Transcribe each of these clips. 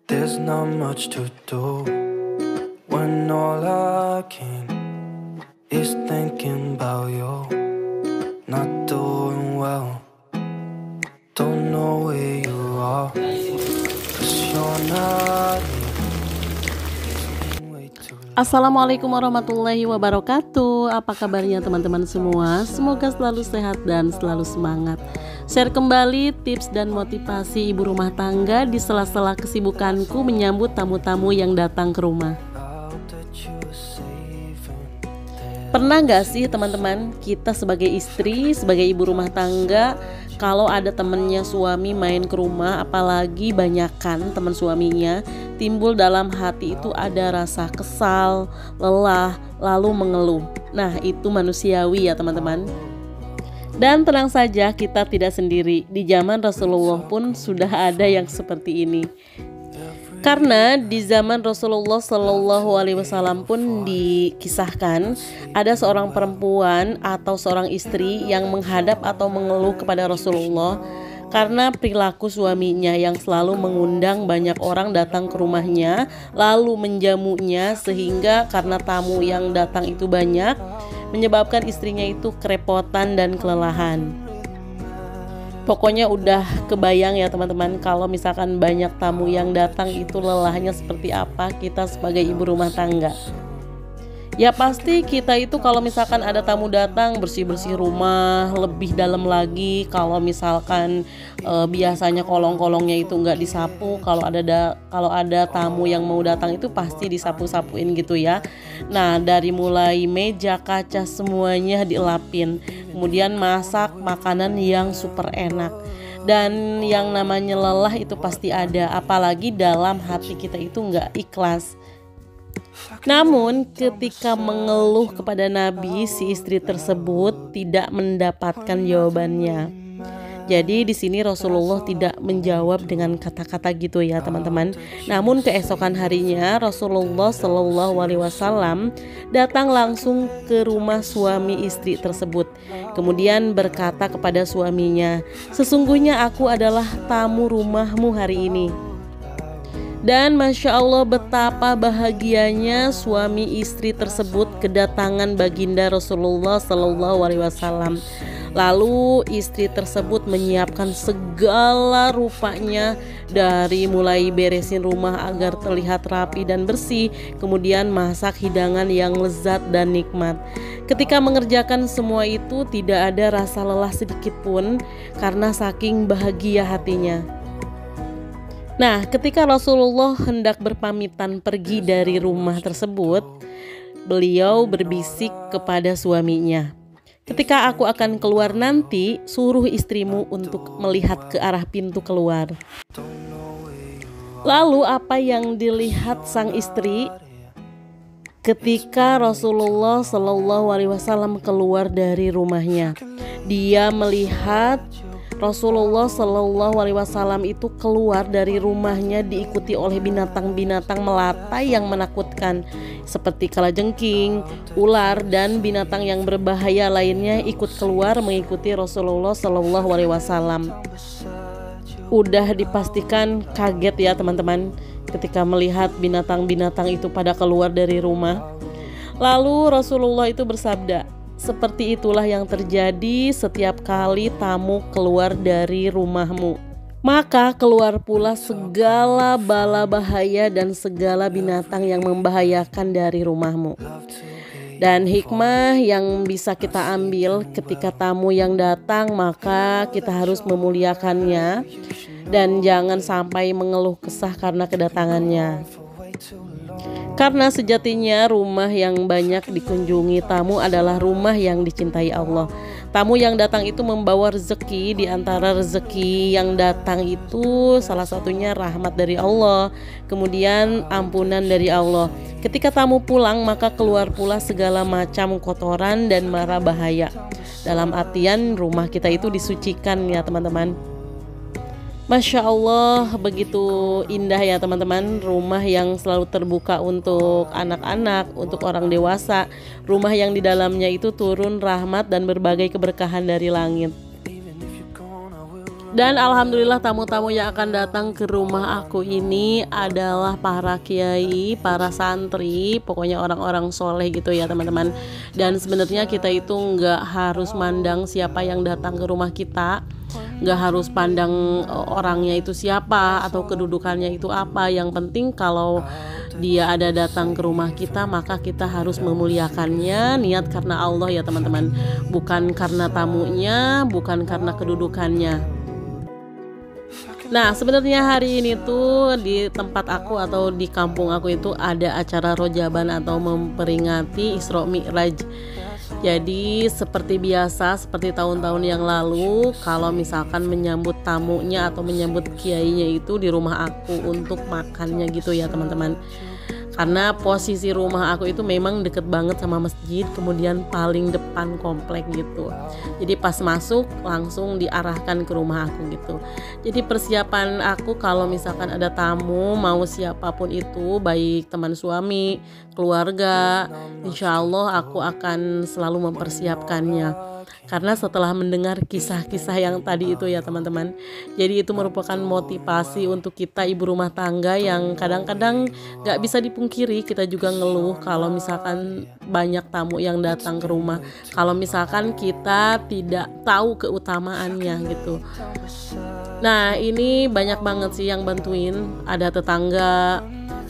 There's not much to do when all I can is thinking about you. Not doing well, don't know where you are, 'cause you're not here. Assalamualaikum warahmatullahi wabarakatuh. Apa kabarnya teman-teman semua? Semoga selalu sehat dan selalu semangat. Share kembali tips dan motivasi ibu rumah tangga di sela-sela kesibukanku menyambut tamu-tamu yang datang ke rumah. Pernah gak sih teman-teman, kita sebagai istri, sebagai ibu rumah tangga, kalau ada temennya suami main ke rumah, apalagi banyakan teman suaminya, timbul dalam hati itu ada rasa kesal, lelah, lalu mengeluh. Nah, itu manusiawi ya teman-teman. Dan tenang saja, kita tidak sendiri. Di zaman Rasulullah pun sudah ada yang seperti ini. Karena di zaman Rasulullah Shallallahu Alaihi Wasallam pun dikisahkan ada seorang perempuan atau seorang istri yang menghadap atau mengeluh kepada Rasulullah karena perilaku suaminya yang selalu mengundang banyak orang datang ke rumahnya, lalu menjamunya, sehingga karena tamu yang datang itu banyak menyebabkan istrinya itu kerepotan dan kelelahan. Pokoknya udah kebayang ya teman-teman, kalau misalkan banyak tamu yang datang itu lelahnya seperti apa kita sebagai ibu rumah tangga. Ya pasti kita itu kalau misalkan ada tamu datang bersih-bersih rumah, lebih dalam lagi kalau misalkan biasanya kolong-kolongnya itu nggak disapu, kalau ada tamu yang mau datang itu pasti disapu-sapuin gitu ya. Nah, dari mulai meja, kaca, semuanya dielapin, kemudian masak makanan yang super enak. Dan yang namanya lelah itu pasti ada, apalagi dalam hati kita itu nggak ikhlas. Namun ketika mengeluh kepada Nabi, si istri tersebut tidak mendapatkan jawabannya. Jadi di sini Rasulullah tidak menjawab dengan kata-kata gitu ya teman-teman. Namun keesokan harinya Rasulullah Shallallahu Alaihi Wasallam datang langsung ke rumah suami istri tersebut. Kemudian berkata kepada suaminya, "Sesungguhnya aku adalah tamu rumahmu hari ini." Dan Masya Allah, betapa bahagianya suami istri tersebut kedatangan baginda Rasulullah Sallallahu Alaihi Wasallam. Lalu istri tersebut menyiapkan segala rupanya, dari mulai beresin rumah agar terlihat rapi dan bersih, kemudian masak hidangan yang lezat dan nikmat. Ketika mengerjakan semua itu tidak ada rasa lelah sedikit pun karena saking bahagia hatinya. Nah, ketika Rasulullah hendak berpamitan pergi dari rumah tersebut, beliau berbisik kepada suaminya, "Ketika aku akan keluar nanti, suruh istrimu untuk melihat ke arah pintu keluar." Lalu apa yang dilihat sang istri ketika Rasulullah Shallallahu Alaihi Wasallam keluar dari rumahnya? Dia melihat Rasulullah Shallallahu Alaihi Wasallam itu keluar dari rumahnya diikuti oleh binatang-binatang melata yang menakutkan seperti kalajengking, ular, dan binatang yang berbahaya lainnya ikut keluar mengikuti Rasulullah Shallallahu Alaihi Wasallam. Udah dipastikan kaget ya teman-teman ketika melihat binatang-binatang itu pada keluar dari rumah. Lalu Rasulullah itu bersabda, "Seperti itulah yang terjadi setiap kali tamu keluar dari rumahmu. Maka keluar pula segala bala bahaya dan segala binatang yang membahayakan dari rumahmu." Dan hikmah yang bisa kita ambil ketika tamu yang datang, maka kita harus memuliakannya dan jangan sampai mengeluh kesah karena kedatangannya. Karena sejatinya rumah yang banyak dikunjungi tamu adalah rumah yang dicintai Allah. Tamu yang datang itu membawa rezeki, di antara rezeki yang datang itu salah satunya rahmat dari Allah, kemudian ampunan dari Allah. Ketika tamu pulang, maka keluar pula segala macam kotoran dan mara bahaya. Dalam artian rumah kita itu disucikan ya teman-teman. Masya Allah, begitu indah ya teman-teman. Rumah yang selalu terbuka untuk anak-anak, untuk orang dewasa. Rumah yang di dalamnya itu turun rahmat dan berbagai keberkahan dari langit. Dan alhamdulillah tamu-tamu yang akan datang ke rumah aku ini adalah para kiai, para santri, pokoknya orang-orang soleh gitu ya teman-teman. Dan sebenarnya kita itu nggak harus mandang siapa yang datang ke rumah kita, nggak harus pandang orangnya itu siapa atau kedudukannya itu apa. Yang penting kalau dia ada datang ke rumah kita, maka kita harus memuliakannya, niat karena Allah ya teman-teman, bukan karena tamunya, bukan karena kedudukannya. Nah sebenarnya hari ini tuh di tempat aku atau di kampung aku itu ada acara rojaban atau memperingati Isra Mi'raj. Jadi seperti biasa, seperti tahun-tahun yang lalu, kalau misalkan menyambut tamunya atau menyambut kiainya itu di rumah aku untuk makannya gitu ya teman-teman. Karena posisi rumah aku itu memang deket banget sama masjid, kemudian paling depan komplek gitu. Jadi pas masuk langsung diarahkan ke rumah aku gitu. Jadi persiapan aku kalau misalkan ada tamu, mau siapapun itu, baik teman suami, keluarga, insya Allah aku akan selalu mempersiapkannya. Karena setelah mendengar kisah-kisah yang tadi itu ya teman-teman, jadi itu merupakan motivasi untuk kita ibu rumah tangga yang kadang-kadang gak bisa dipungkiri, kita juga ngeluh kalau misalkan banyak tamu yang datang ke rumah, kalau misalkan kita tidak tahu keutamaannya gitu. Nah ini banyak banget sih yang bantuin, ada tetangga,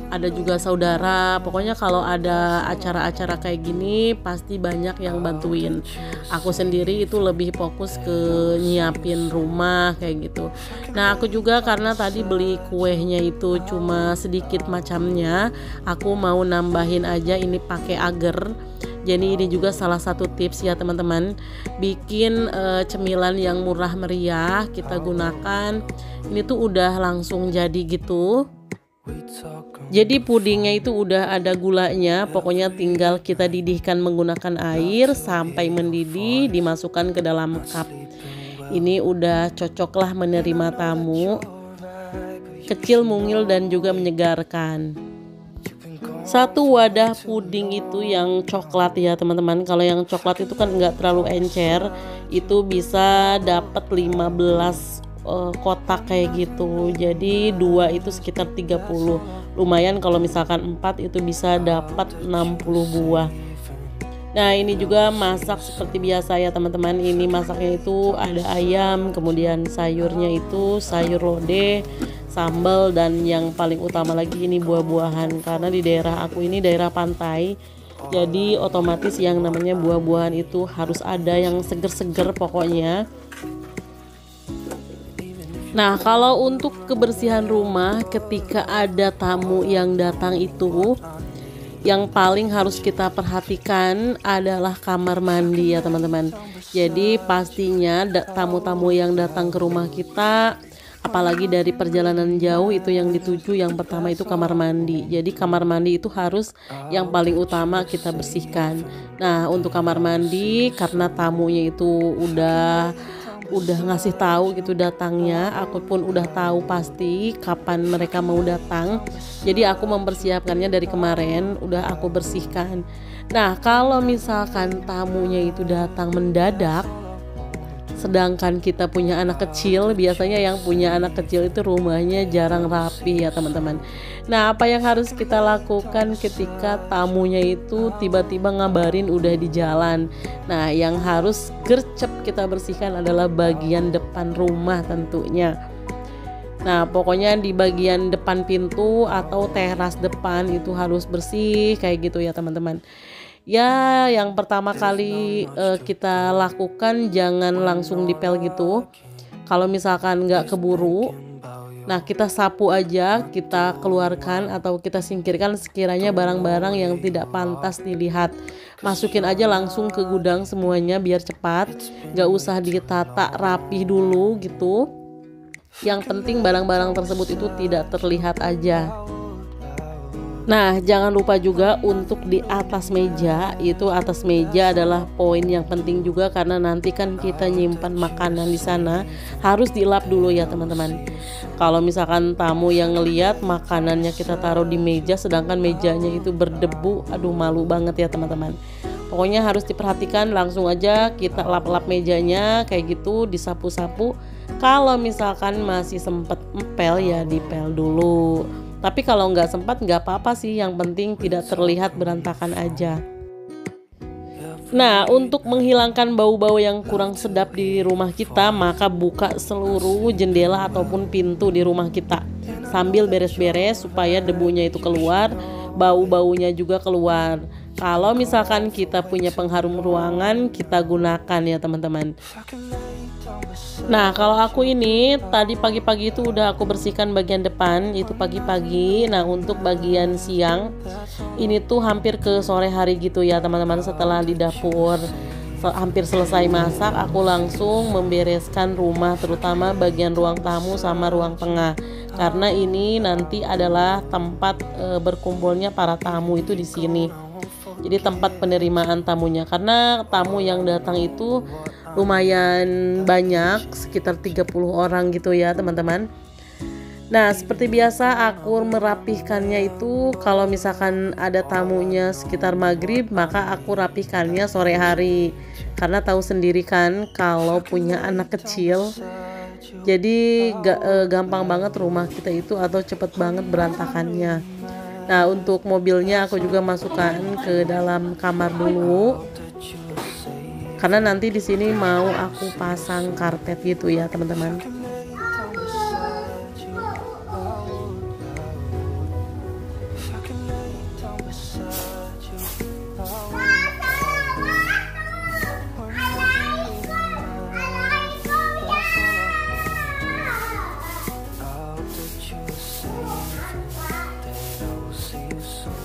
ada juga saudara. Pokoknya kalau ada acara-acara kayak gini pasti banyak yang bantuin. Aku sendiri itu lebih fokus ke nyiapin rumah kayak gitu. Nah aku juga karena tadi beli kuenya itu cuma sedikit macamnya, aku mau nambahin aja ini pakai agar. Jadi ini juga salah satu tips ya teman-teman, bikin cemilan yang murah meriah kita gunakan. Ini tuh udah langsung jadi gitu. Jadi pudingnya itu udah ada gulanya, pokoknya tinggal kita didihkan menggunakan air sampai mendidih, dimasukkan ke dalam cup. Ini udah cocok lah menerima tamu, kecil, mungil, dan juga menyegarkan. Satu wadah puding itu yang coklat ya teman-teman. Kalau yang coklat itu kan nggak terlalu encer, itu bisa dapat 15 kotak kayak gitu. Jadi 2 itu sekitar 30. Lumayan kalau misalkan 4 itu bisa dapat 60 buah. Nah ini juga masak seperti biasa ya teman-teman. Ini masaknya itu ada ayam, kemudian sayurnya itu sayur lodeh, sambal, dan yang paling utama lagi ini buah-buahan. Karena di daerah aku ini daerah pantai, jadi otomatis yang namanya buah-buahan itu harus ada yang seger-seger pokoknya. Nah kalau untuk kebersihan rumah ketika ada tamu yang datang itu, yang paling harus kita perhatikan adalah kamar mandi ya teman-teman. Jadi pastinya tamu-tamu yang datang ke rumah kita, apalagi dari perjalanan jauh, itu yang dituju yang pertama itu kamar mandi. Jadi kamar mandi itu harus yang paling utama kita bersihkan. Nah untuk kamar mandi, karena tamunya itu udah ngasih tahu gitu datangnya, aku pun udah tahu pasti kapan mereka mau datang. Jadi aku mempersiapkannya dari kemarin, udah aku bersihkan. Nah kalau misalkan tamunya itu datang mendadak, sedangkan kita punya anak kecil, biasanya yang punya anak kecil itu rumahnya jarang rapi ya teman-teman. Nah apa yang harus kita lakukan ketika tamunya itu tiba-tiba ngabarin udah di jalan? Nah yang harus gercep kita bersihkan adalah bagian depan rumah tentunya. Nah pokoknya di bagian depan pintu atau teras depan itu harus bersih kayak gitu ya teman-teman. Ya yang pertama kali kita lakukan jangan langsung dipel gitu. Kalau misalkan nggak keburu, nah kita sapu aja, kita keluarkan atau kita singkirkan sekiranya barang-barang yang tidak pantas dilihat. Masukin aja langsung ke gudang semuanya biar cepat, nggak usah ditata rapi dulu gitu. Yang penting barang-barang tersebut itu tidak terlihat aja. Nah jangan lupa juga untuk di atas meja, itu atas meja adalah poin yang penting juga, karena nanti kan kita nyimpan makanan di sana, harus dilap dulu ya teman-teman. Kalau misalkan tamu yang ngeliat makanannya kita taruh di meja sedangkan mejanya itu berdebu, aduh malu banget ya teman-teman. Pokoknya harus diperhatikan, langsung aja kita lap-lap mejanya kayak gitu, disapu-sapu. Kalau misalkan masih sempet empel ya dipel dulu. Tapi kalau nggak sempat nggak apa-apa sih, yang penting tidak terlihat berantakan aja. Nah, untuk menghilangkan bau-bau yang kurang sedap di rumah kita, maka buka seluruh jendela ataupun pintu di rumah kita sambil beres-beres supaya debunya itu keluar, bau-baunya juga keluar. Kalau misalkan kita punya pengharum ruangan, kita gunakan ya teman-teman. Nah, kalau aku ini tadi pagi-pagi itu udah aku bersihkan bagian depan, itu pagi-pagi. Nah, untuk bagian siang ini tuh hampir ke sore hari gitu ya teman-teman. Setelah di dapur hampir selesai masak, aku langsung membereskan rumah, terutama bagian ruang tamu sama ruang tengah, karena ini nanti adalah tempat berkumpulnya para tamu itu di sini. Jadi tempat penerimaan tamunya, karena tamu yang datang itu lumayan banyak, sekitar 30 orang gitu ya teman-teman. Nah, seperti biasa aku merapihkannya itu kalau misalkan ada tamunya sekitar maghrib, maka aku rapihkannya sore hari, karena tahu sendiri kan kalau punya anak kecil, jadi gampang banget rumah kita itu atau cepet banget berantakannya. Nah, untuk mobilnya aku juga masukkan ke dalam kamar dulu, karena nanti di sini mau aku pasang karpet gitu ya teman-teman.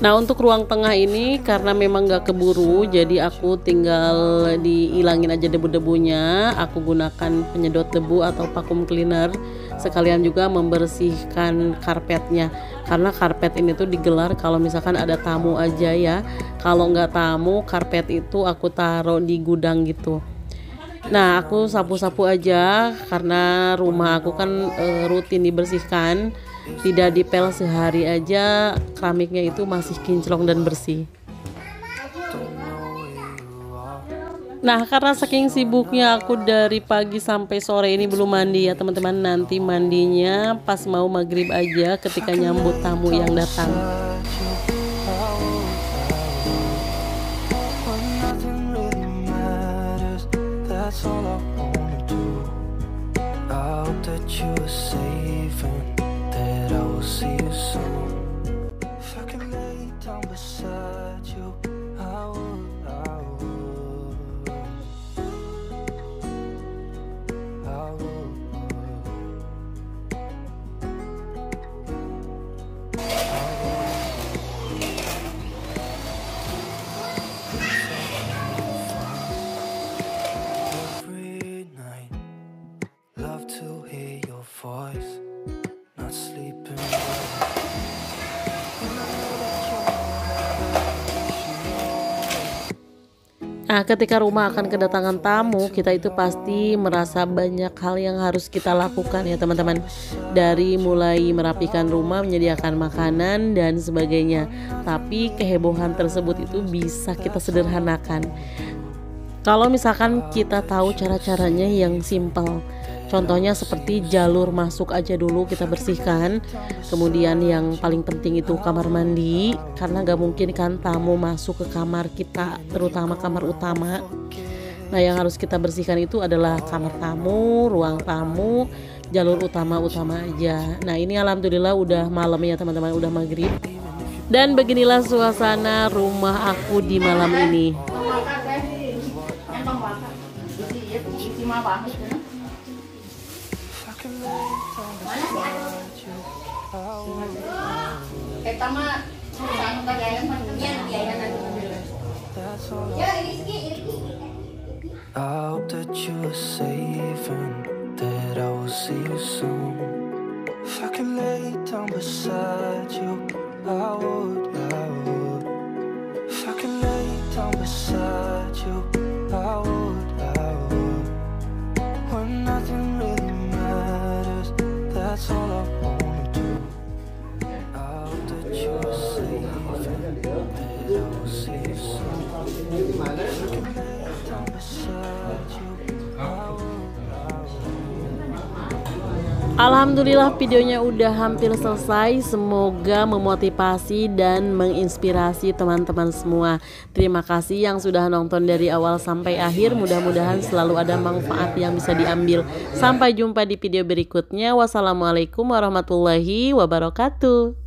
Nah, untuk ruang tengah ini karena memang gak keburu, jadi aku tinggal dihilangin aja debu-debunya. Aku gunakan penyedot debu atau vacuum cleaner, sekalian juga membersihkan karpetnya, karena karpet ini tuh digelar kalau misalkan ada tamu aja ya. Kalau nggak tamu, karpet itu aku taruh di gudang gitu. Nah, aku sapu-sapu aja karena rumah aku kan rutin dibersihkan. Tidak dipel sehari aja, keramiknya itu masih kinclong dan bersih. Nah, karena saking sibuknya aku dari pagi sampai sore ini belum mandi ya teman-teman. Nanti mandinya pas mau maghrib aja ketika nyambut tamu yang datang. Nah, ketika rumah akan kedatangan tamu, kita itu pasti merasa banyak hal yang harus kita lakukan ya teman-teman. Dari mulai merapikan rumah, menyediakan makanan dan sebagainya. Tapi kehebohan tersebut itu bisa kita sederhanakan kalau misalkan kita tahu cara-caranya yang simpel. Contohnya seperti jalur masuk aja dulu kita bersihkan. Kemudian yang paling penting itu kamar mandi, karena gak mungkin kan tamu masuk ke kamar kita, terutama kamar utama. Nah, yang harus kita bersihkan itu adalah kamar tamu, ruang tamu, jalur utama aja. Nah, ini alhamdulillah udah malam ya teman-teman, udah maghrib. Dan beginilah suasana rumah aku di malam ini. I hope that you are safe and that I will see you soon. If I could lay down beside you, I would. If I could lay down beside you, I would. When nothing really matters, that's all I wanna do. I hope that you are safe and that I will see you soon. If I could lay down beside you, I would. Alhamdulillah videonya udah hampir selesai. Semoga memotivasi dan menginspirasi teman-teman semua. Terima kasih yang sudah nonton dari awal sampai akhir. Mudah-mudahan selalu ada manfaat yang bisa diambil. Sampai jumpa di video berikutnya. Wassalamualaikum warahmatullahi wabarakatuh.